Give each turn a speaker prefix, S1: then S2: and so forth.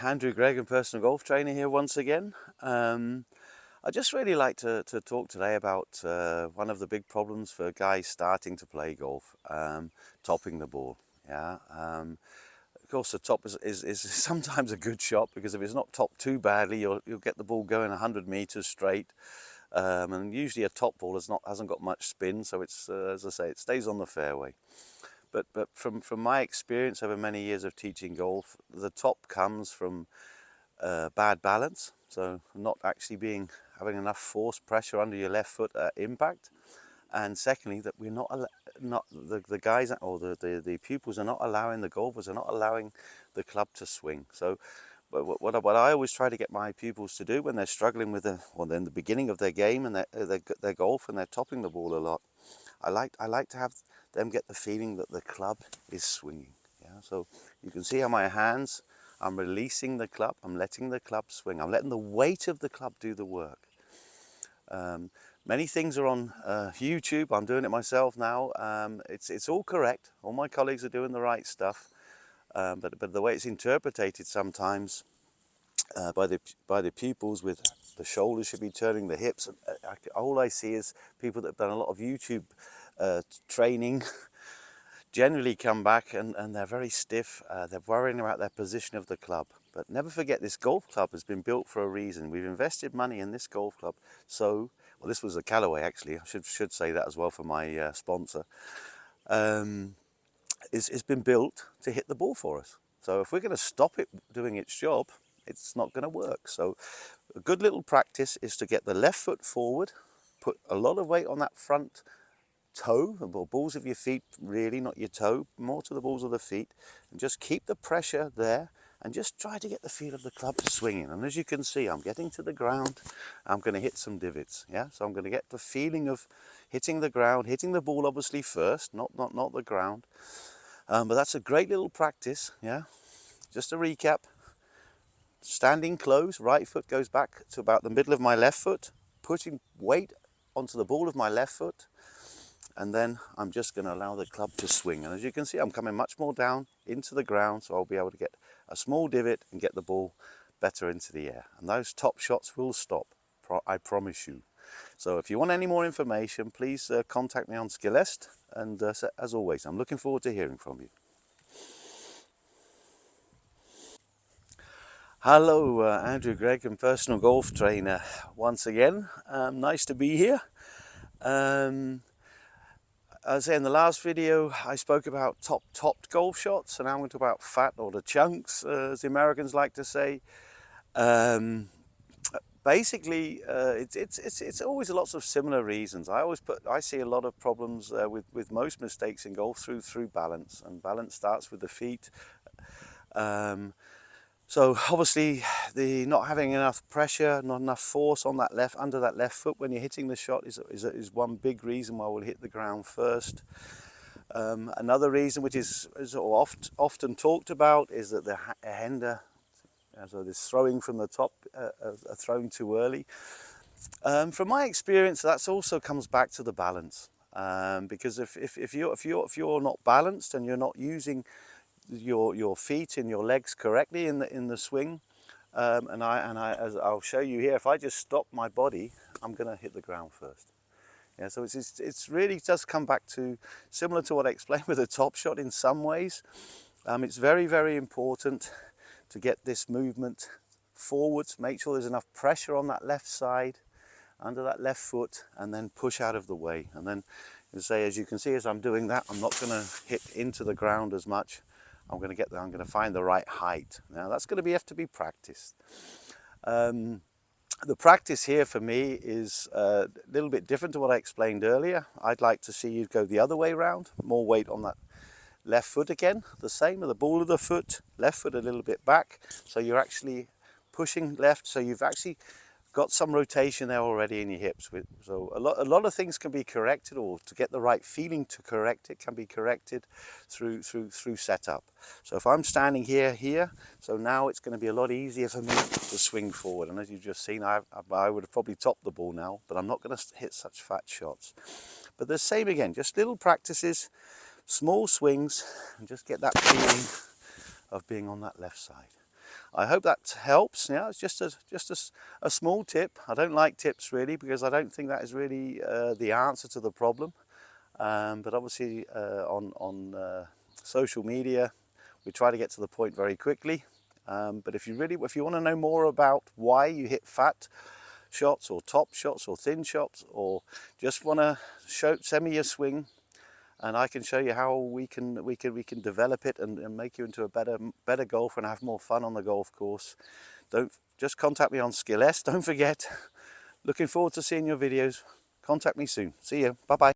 S1: Andrew Gregg, personal golf trainer here once again. I just really like to talk today about one of the big problems for guys starting to play golf, topping the ball. Yeah. Of course, the top is sometimes a good shot, because if it's not topped too badly, you'll get the ball going 100 meters straight. And usually a top ball hasn't got much spin, so it's as I say, it stays on the fairway. But from my experience over many years of teaching golf, the top comes from bad balance, so not actually having enough force pressure under your left foot at impact, and secondly that we're not the guys or the pupils are not allowing, the golfers are not allowing the club to swing. So what I always try to get my pupils to do when they're struggling with in the beginning of their game and their golf, and they're topping the ball a lot, I like to have them get the feeling that the club is swinging. Yeah, so you can see how my hands, I'm releasing the club, I'm letting the club swing, I'm letting the weight of the club do the work. Many things are on YouTube. I'm doing it myself now. It's all correct. All my colleagues are doing the right stuff, but the way it's interpreted sometimes by the pupils, with the shoulders should be turning, the hips. All I see is people that have done a lot of YouTube training generally come back and they're very stiff. They're worrying about their position of the club. But never forget, this golf club has been built for a reason. We've invested money in this golf club. So, well, this was a Callaway actually. I should say that as well for my sponsor. It's been built to hit the ball for us. So if we're going to stop it doing its job, it's not going to work. So a good little practice is to get the left foot forward, put a lot of weight on that front toe, the balls of your feet, really, not your toe, more to the balls of the feet, and just keep the pressure there and just try to get the feel of the club swinging. And as you can see, I'm getting to the ground, I'm going to hit some divots. Yeah, so I'm going to get the feeling of hitting the ground, hitting the ball obviously first, not the ground. But that's a great little practice. Yeah, just a recap: standing close, right foot goes back to about the middle of my left foot, putting weight onto the ball of my left foot, and then I'm just going to allow the club to swing. And as you can see, I'm coming much more down into the ground, so I'll be able to get a small divot and get the ball better into the air. And those top shots will stop, I promise you. So if you want any more information, please contact me on Skillest. And as always, I'm looking forward to hearing from you. Hello, Andrew Gregg, personal golf trainer once again. Nice to be here. As in the last video, I spoke about topped golf shots, and now I'm going to talk about fat, or the chunks, as the Americans like to say. Basically, it's always lots of similar reasons. I see a lot of problems with most mistakes in golf through balance, and balance starts with the feet. So obviously, the not having enough pressure, not enough force on that under that left foot when you're hitting the shot is one big reason why we'll hit the ground first. Another reason, which is often talked about, is that the hander, so this throwing from the top, are throwing too early. From my experience, that also comes back to the balance, because if you're not balanced and you're not using your feet and your legs correctly in the swing, as I'll show you here, if I just stop my body, I'm going to hit the ground first. Yeah, so it's really does come back to similar to what I explained with the top shot in some ways. It's very, very important to get this movement forwards, make sure there's enough pressure on that left side, under that left foot, and then push out of the way. And then, as you can see, as I'm doing that, I'm not going to hit into the ground as much. I'm going to get there, I'm going to find the right height. Now that's going to have to be practiced. The practice here for me is a little bit different to what I explained earlier. I'd like to see you go the other way around, more weight on that left foot again, the same with the ball of the foot, left foot a little bit back, so you're actually pushing left, so you've actually got some rotation there already in your hips. So a lot of things can be corrected, or to get the right feeling to correct it can be corrected through setup. So if I'm standing here, so now it's going to be a lot easier for me to swing forward. And as you've just seen, I would have probably topped the ball now, but I'm not going to hit such fat shots. But the same again, just little practices, small swings, and just get that feeling of being on that left side. I hope that helps. Yeah, it's just a small tip. I don't like tips really, because I don't think that is really the answer to the problem. But obviously on social media, we try to get to the point very quickly. But if you want to know more about why you hit fat shots or top shots or thin shots, or just want to send me your swing, and I can show you how we can develop it and make you into a better golfer and have more fun on the golf course, don't just contact me on Skill S. Don't forget. Looking forward to seeing your videos. Contact me soon. See you. Bye bye.